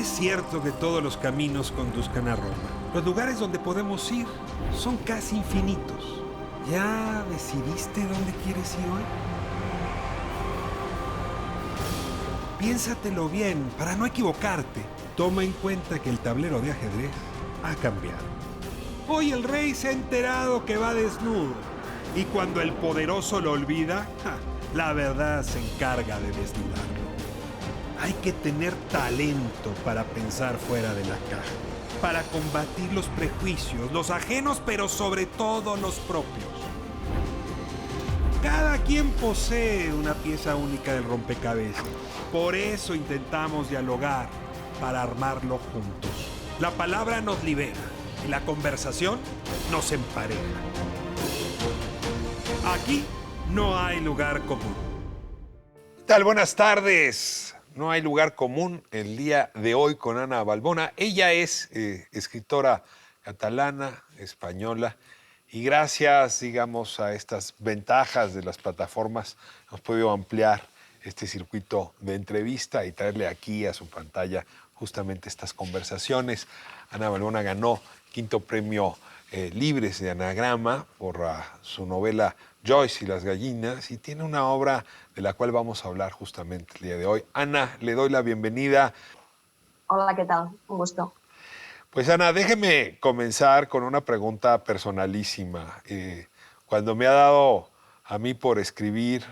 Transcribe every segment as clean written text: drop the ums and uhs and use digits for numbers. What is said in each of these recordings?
es cierto que todos los caminos conduzcan a Roma. Los lugares donde podemos ir son casi infinitos. ¿Ya decidiste dónde quieres ir hoy? Piénsatelo bien para no equivocarte. Toma en cuenta que el tablero de ajedrez ha cambiado. Hoy el rey se ha enterado que va desnudo. Y cuando el poderoso lo olvida, la verdad se encarga de desnudarlo. Hay que tener talento para pensar fuera de la caja, para combatir los prejuicios, los ajenos, pero sobre todo los propios. Cada quien posee una pieza única del rompecabezas. Por eso intentamos dialogar, para armarlo juntos. La palabra nos libera y la conversación nos empareja. Aquí no hay lugar común. ¿Qué tal? Buenas tardes. No hay lugar común el día de hoy con Ana Balbona. Ella es escritora catalana, española, y gracias, digamos, a estas ventajas de las plataformas hemos podido ampliar este circuito de entrevista y traerle aquí a su pantalla justamente estas conversaciones. Ana Balbona ganó quinto premio Libres de Anagrama por su novela Joyce y las gallinas, y tiene una obra de la cual vamos a hablar justamente el día de hoy. Ana, le doy la bienvenida. Hola, ¿qué tal? Un gusto. Pues Ana, déjeme comenzar con una pregunta personalísima. Cuando me ha dado a mí por escribir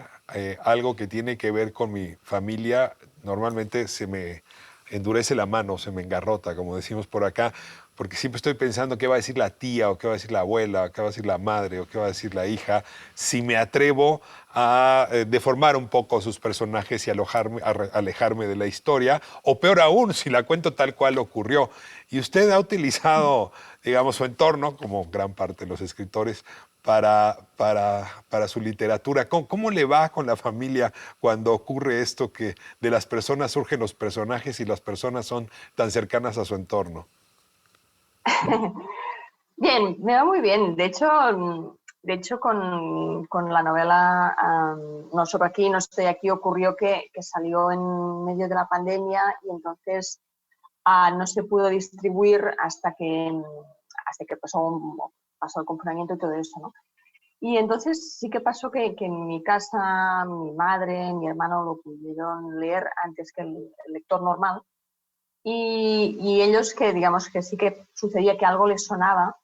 algo que tiene que ver con mi familia, normalmente se me endurece la mano, se me engarrota, como decimos por acá, porque siempre estoy pensando qué va a decir la tía, o qué va a decir la abuela, o qué va a decir la madre, o qué va a decir la hija, si me atrevo a deformar un poco sus personajes y alejarme de la historia, o peor aún, si la cuento tal cual ocurrió. Y usted ha utilizado, digamos, su entorno, como gran parte de los escritores, para su literatura. ¿Cómo le va con la familia cuando ocurre esto que de las personas surgen los personajes y las personas son tan cercanas a su entorno? Bien, me va muy bien. De hecho con la novela No solo aquí, no estoy aquí, ocurrió que salió en medio de la pandemia y entonces no se pudo distribuir hasta que pasó el confinamiento y todo eso, ¿no? Y entonces sí que pasó que en mi casa mi madre, mi hermano lo pudieron leer antes que el lector normal. Y ellos que, digamos, que sí que sucedía que algo les sonaba,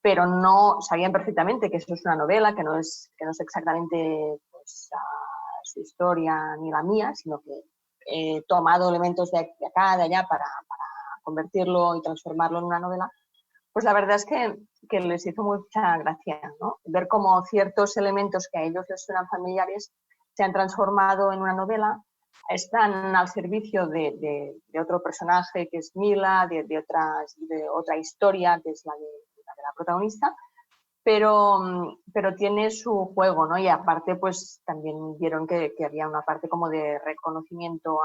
pero no sabían perfectamente que eso es una novela, que no es exactamente pues, su historia ni la mía, sino que he tomado elementos de acá, de allá, para convertirlo y transformarlo en una novela. Pues la verdad es que les hizo mucha gracia, ¿no? Ver cómo ciertos elementos que a ellos les suenan familiares se han transformado en una novela, están al servicio de otro personaje que es Mila, de otra historia que es la de la protagonista, pero tiene su juego, ¿no? Y aparte, pues también vieron que había una parte como de reconocimiento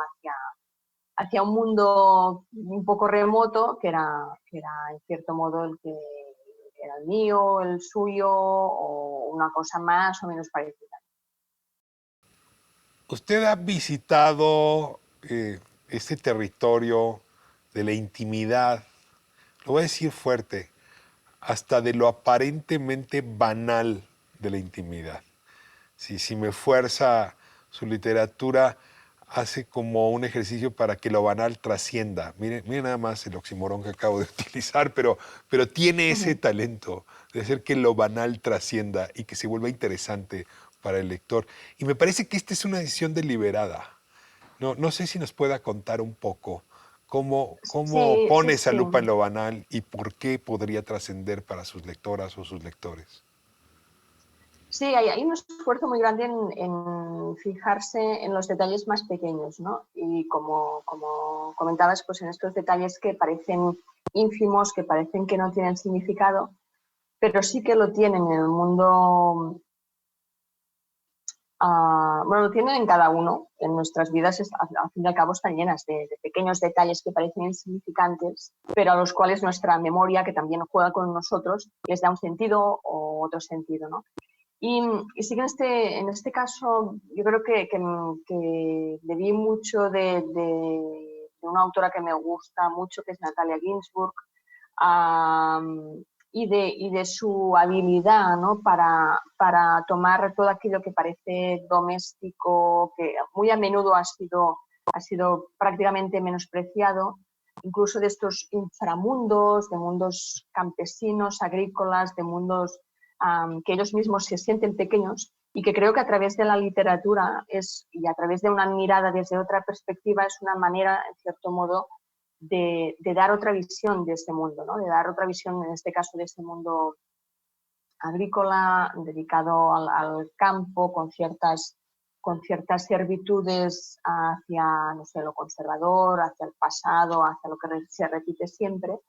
hacia un mundo un poco remoto, que era en cierto modo el que era el mío, el suyo, o una cosa más o menos parecida. ¿Usted ha visitado este territorio de la intimidad? Lo voy a decir fuerte, hasta de lo aparentemente banal de la intimidad. Si me fuerza su literatura, hace como un ejercicio para que lo banal trascienda. Miren nada más el oxímoron que acabo de utilizar, pero tiene ese talento de hacer que lo banal trascienda y que se vuelva interesante para el lector. Y me parece que esta es una decisión deliberada. No sé si nos pueda contar un poco cómo Sí, sí, pone esa sí. lupa en lo banal y por qué podría trascender para sus lectoras o sus lectores. Sí, hay un esfuerzo muy grande en fijarse en los detalles más pequeños, ¿no? Y como comentabas, pues en estos detalles que parecen ínfimos, que parecen que no tienen significado, pero sí que lo tienen en el mundo. Bueno, lo tienen en cada uno. En nuestras vidas, al fin y al cabo, están llenas de pequeños detalles que parecen insignificantes, pero a los cuales nuestra memoria, que también juega con nosotros, les da un sentido o otro sentido, ¿no? Y sí que en este caso yo creo que bebí mucho de una autora que me gusta mucho, que es Natalia Ginsburg, y de su habilidad, ¿no? para tomar todo aquello que parece doméstico, que muy a menudo ha sido prácticamente menospreciado, incluso de estos inframundos, de mundos campesinos, agrícolas, de mundos que ellos mismos se sienten pequeños, y que creo que a través de la literatura y a través de una mirada desde otra perspectiva es una manera, en cierto modo, de dar otra visión de este mundo, ¿no? De dar otra visión, en este caso, de este mundo agrícola, dedicado al campo, con ciertas servitudes hacia, no sé, lo conservador, hacia el pasado, hacia lo que se repite siempre,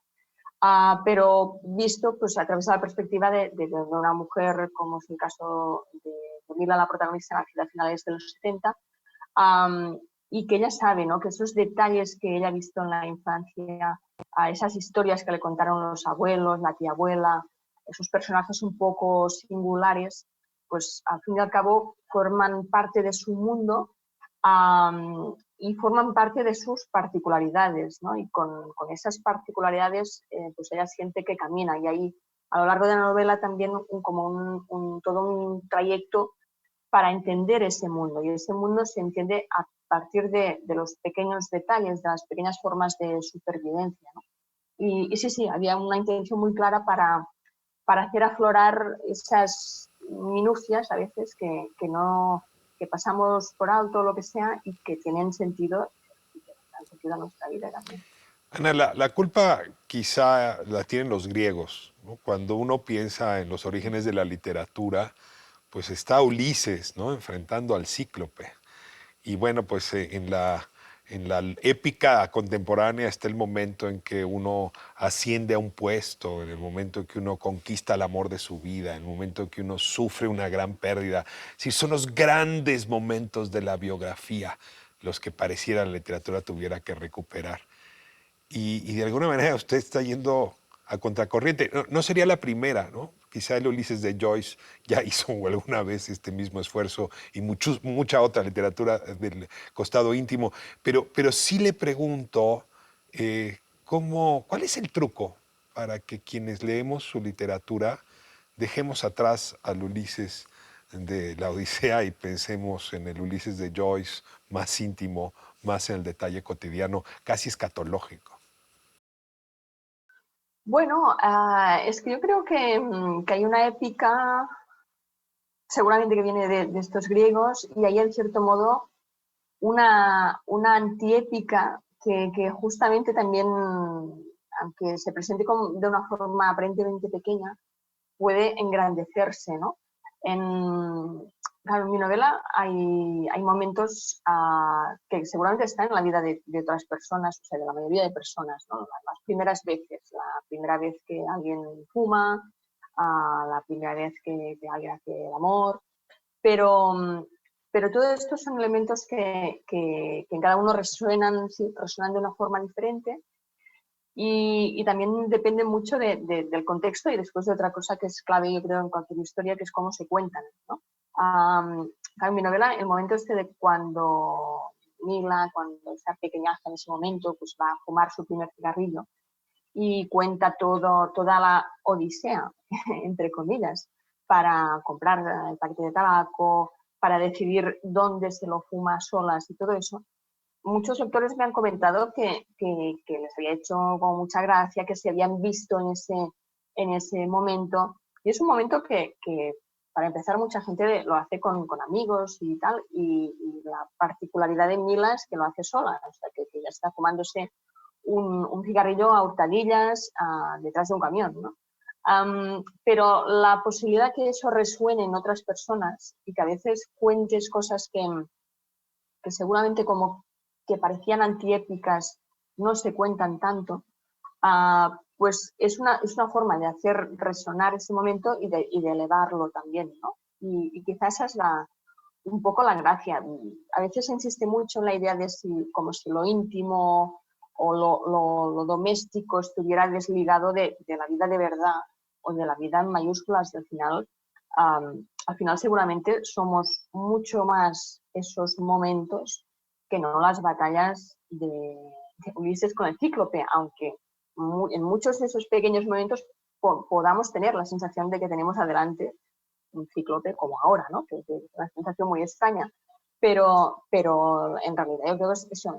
pero visto pues, a través de la perspectiva de una mujer, como es el caso de Mila, la protagonista, nacida a finales de los 70, y que ella sabe, ¿no? Que esos detalles que ella ha visto en la infancia, esas historias que le contaron los abuelos, la tía abuela, esos personajes un poco singulares, pues al fin y al cabo forman parte de su mundo y forman parte de sus particularidades, ¿no? Y con esas particularidades pues ella siente que camina, y ahí a lo largo de la novela también todo un trayecto para entender ese mundo, y ese mundo se entiende a partir de los pequeños detalles, de las pequeñas formas de supervivencia, ¿no? Y sí, había una intención muy clara para hacer aflorar esas minucias a veces que pasamos por alto o lo que sea, y que tienen sentido, y que dan sentido a nuestra vida también. Ana, la culpa quizá la tienen los griegos, ¿no? Cuando uno piensa en los orígenes de la literatura, pues está Ulises, ¿no? Enfrentando al Cíclope. Y bueno, pues en la épica contemporánea está el momento en que uno asciende a un puesto, en el momento en que uno conquista el amor de su vida, en el momento en que uno sufre una gran pérdida. Sí, son los grandes momentos de la biografía los que pareciera la literatura tuviera que recuperar. Y de alguna manera usted está yendo a contracorriente. No, no sería la primera, ¿no? Quizá el Ulises de Joyce ya hizo alguna vez este mismo esfuerzo, y mucha otra literatura del costado íntimo, pero sí le pregunto, ¿cuál es el truco para que quienes leemos su literatura dejemos atrás al Ulises de la Odisea y pensemos en el Ulises de Joyce más íntimo, más en el detalle cotidiano, casi escatológico? Bueno, es que yo creo que hay una épica, seguramente que viene de estos griegos, y hay en cierto modo una antiépica que justamente también, aunque se presente de una forma aparentemente pequeña, puede engrandecerse, ¿no? Claro, en mi novela hay momentos que seguramente están en la vida de otras personas, o sea, de la mayoría de personas, ¿no? Las primeras veces, la primera vez que alguien fuma, la primera vez que alguien hace el amor, pero, pero todo esto son elementos que en cada uno resuenan, sí, resuenan de una forma diferente, y también depende mucho del contexto, y después de otra cosa que es clave, yo creo, en cualquier historia, que es cómo se cuentan, ¿no? En mi novela, el momento este de cuando Mila, cuando esa pequeñaza en ese momento, pues va a fumar su primer cigarrillo y cuenta toda la odisea, entre comillas, para comprar el paquete de tabaco, para decidir dónde se lo fuma a solas y todo eso. Muchos lectores me han comentado que les había hecho como mucha gracia, que se habían visto en ese momento. Y es un momento que para empezar, mucha gente lo hace con amigos y tal, y la particularidad de Mila es que lo hace sola, o sea, que ya está fumándose un cigarrillo a hurtadillas detrás de un camión, ¿no? Pero la posibilidad que eso resuene en otras personas, y que a veces cuentes cosas que seguramente como que parecían antiépicas no se cuentan tanto, pues es una forma de hacer resonar ese momento y de elevarlo también, ¿no? Y quizás esa es un poco la gracia. A veces se insiste mucho en la idea de como si lo íntimo o lo doméstico estuviera desligado de la vida de verdad, o de la vida en mayúsculas, y al final seguramente somos mucho más esos momentos que no las batallas Ulises con el cíclope, aunque en muchos de esos pequeños momentos podamos tener la sensación de que tenemos adelante un cíclope como ahora, ¿no? Que es una sensación muy extraña. Pero en realidad yo creo que eso,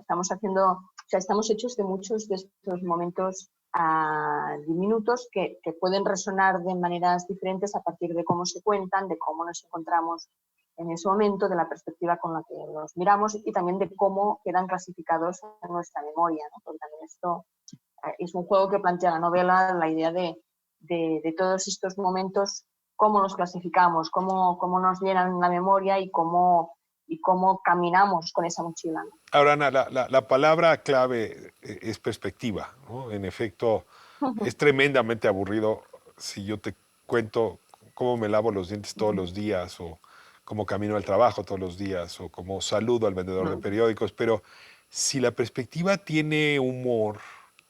estamos hechos de muchos de estos momentos diminutos que pueden resonar de maneras diferentes a partir de cómo se cuentan, de cómo nos encontramos en ese momento, de la perspectiva con la que los miramos y también de cómo quedan clasificados en nuestra memoria, ¿no? Porque también esto es un juego que plantea la novela, la idea de todos estos momentos, cómo los clasificamos, cómo nos llenan la memoria y cómo caminamos con esa mochila, ¿no? Ahora, Ana, la palabra clave es perspectiva, ¿no? En efecto, es tremendamente aburrido si yo te cuento cómo me lavo los dientes todos los días o cómo camino al trabajo todos los días o cómo saludo al vendedor de periódicos, pero si la perspectiva tiene humor,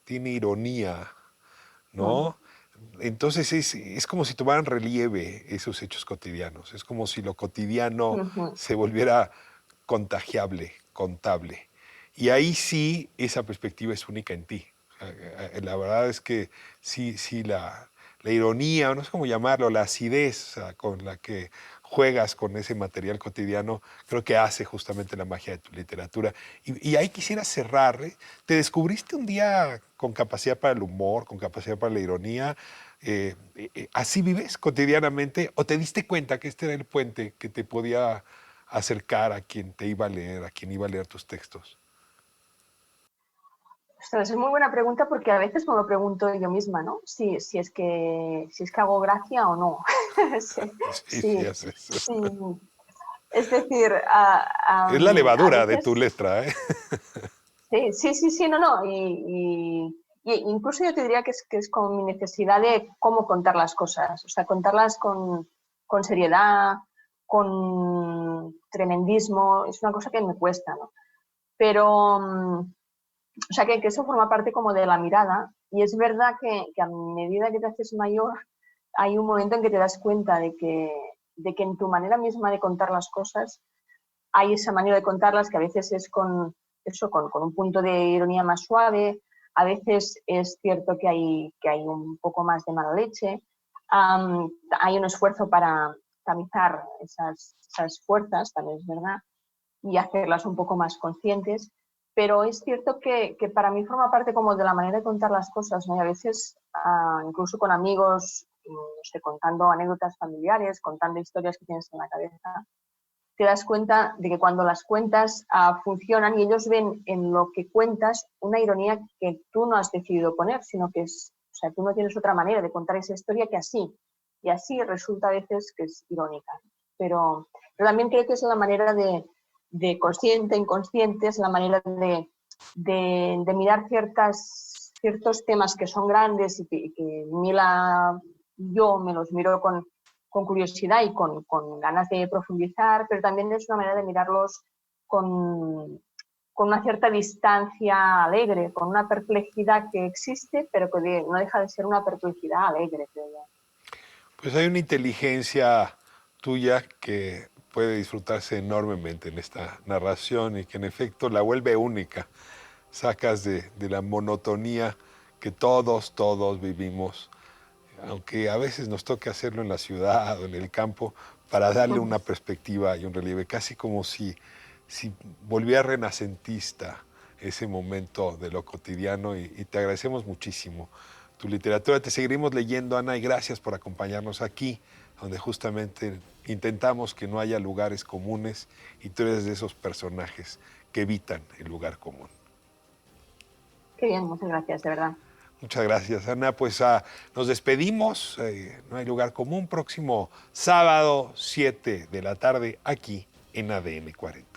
tiene ironía, ¿no? Entonces es como si tomaran relieve esos hechos cotidianos, es como si lo cotidiano se volviera contagiable, contable. Y ahí sí, esa perspectiva es única en ti. La verdad es que sí, la ironía, o no sé cómo llamarlo, la acidez con la que juegas con ese material cotidiano, creo que hace justamente la magia de tu literatura. Y ahí quisiera cerrar. ¿Eh? ¿Te descubriste un día con capacidad para el humor, con capacidad para la ironía? ¿Así vives cotidianamente? ¿O te diste cuenta que este era el puente que te podía acercar a quien te iba a leer, a quien iba a leer tus textos? Ostras, es muy buena pregunta porque a veces me lo pregunto yo misma, ¿no? Si es que hago gracia o no. Sí, Sí, sí, haces. sí. Es decir, Es la a levadura de tu veces, letra, ¿eh? sí, no, no. Y incluso yo te diría que es como mi necesidad de cómo contar las cosas. O sea, contarlas con seriedad, con tremendismo. Es una cosa que me cuesta, ¿no? Pero, o sea, que eso forma parte como de la mirada. Y es verdad que a medida que te haces mayor, hay un momento en que te das cuenta de que en tu manera misma de contar las cosas hay esa manera de contarlas que a veces es con eso, con un punto de ironía más suave, a veces es cierto que hay un poco más de mala leche, hay un esfuerzo para tamizar esas fuerzas, también es verdad, y hacerlas un poco más conscientes, pero es cierto que para mí forma parte como de la manera de contar las cosas, ¿no? Y a veces, incluso con amigos, no sé, contando anécdotas familiares, contando historias que tienes en la cabeza, te das cuenta de que cuando las cuentas funcionan y ellos ven en lo que cuentas una ironía que tú no has decidido poner, sino que es, o sea, tú no tienes otra manera de contar esa historia que así. Y así resulta a veces que es irónica. Pero también creo que es la manera de consciente, inconsciente, es la manera de mirar ciertos temas que son grandes y que yo me los miro con curiosidad y con ganas de profundizar, pero también es una manera de mirarlos con una cierta distancia alegre, con una perplejidad que existe, pero que no deja de ser una perplejidad alegre, creo yo. Pues hay una inteligencia tuya que puede disfrutarse enormemente en esta narración y que en efecto la vuelve única. Sacas de la monotonía que todos vivimos, aunque a veces nos toque hacerlo en la ciudad o en el campo, para darle una perspectiva y un relieve, casi como si volviera renacentista ese momento de lo cotidiano y te agradecemos muchísimo tu literatura. Te seguiremos leyendo, Ana, y gracias por acompañarnos aquí, donde justamente intentamos que no haya lugares comunes y tú eres de esos personajes que evitan el lugar común. Qué bien, muchas gracias, de verdad. Muchas gracias, Ana. Pues nos despedimos. No hay lugar común. Próximo sábado, 7 de la tarde, aquí en ADN 40.